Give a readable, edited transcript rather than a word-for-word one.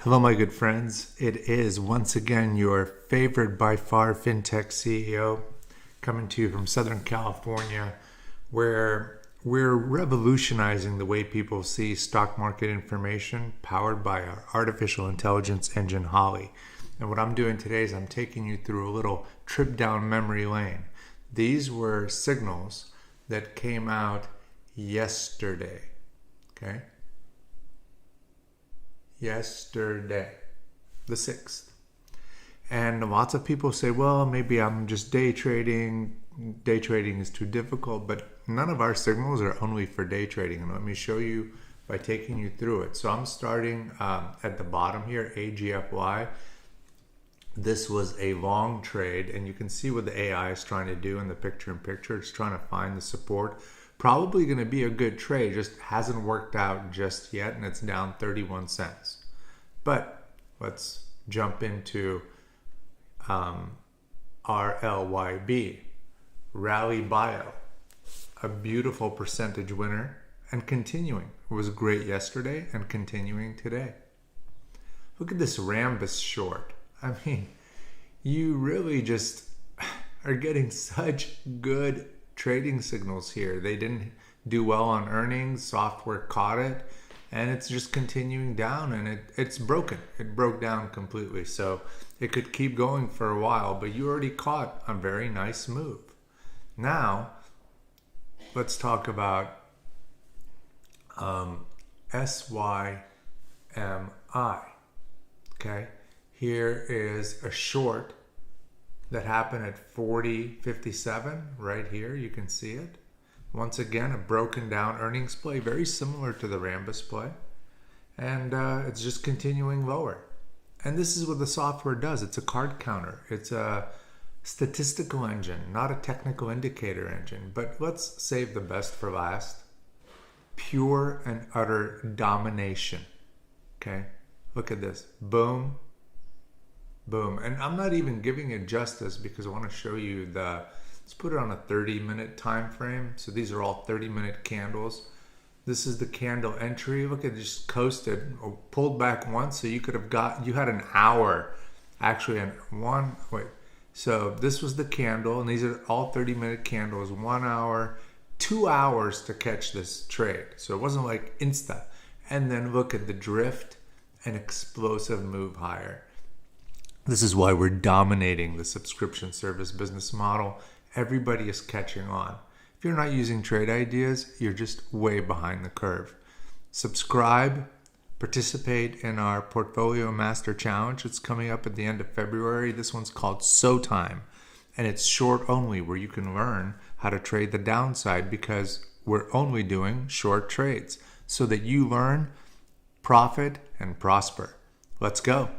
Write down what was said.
Hello, my good friends. It is once again your favorite by far fintech CEO coming to you from Southern California, where we're revolutionizing the way people see stock market information powered by our artificial intelligence engine, Holly. And what I'm doing today is I'm taking you through a little trip down memory lane. These were signals that came out yesterday. Okay? Yesterday, the 6th. And lots of people say, well, maybe I'm just day trading. Day trading is too difficult, but none of our signals are only for day trading. And let me show you by taking you through it. So I'm starting at the bottom here, AGFY. This was a long trade, and you can see what the AI is trying to do in the picture-in-picture. It's trying to find the support. Probably going to be a good trade, just hasn't worked out just yet, and it's down 31 cents. But let's jump into RLYB, Rally Bio, a beautiful percentage winner and continuing. It was great yesterday and continuing today. Look at this Rambus short. I mean, you really just are getting such good trading signals here. They didn't do well on earnings, software caught it, and it's just continuing down, and it's broken. It broke down completely. So it could keep going for a while, but you already caught a very nice move. Now, let's talk about SYMI. Okay, here is a short that happened at 40.57 right here. You can see it. Once again, a broken down earnings play, very similar to the Rambus play. And it's just continuing lower. And this is what the software does. It's a card counter. It's a statistical engine, not a technical indicator engine. But let's save the best for last. Pure and utter domination. Okay, look at this. Boom. Boom. And I'm not even giving it justice because I want to show you let's put it on a 30-minute time frame. So these are all 30-minute candles. This is the candle entry. Look, it just coasted, pulled back once. So you could have you had an hour, actually, So this was the candle, and these are all 30-minute candles, 1 hour, 2 hours to catch this trade. So it wasn't like insta. And then look at the drift, an explosive move higher. This is why we're dominating the subscription service business model. Everybody is catching on. If you're not using trade ideas, you're just way behind the curve. Subscribe, participate in our Portfolio Master Challenge. It's coming up at the end of February. This one's called So Time, and it's short only, where you can learn how to trade the downside because we're only doing short trades so that you learn, profit, and prosper. Let's go.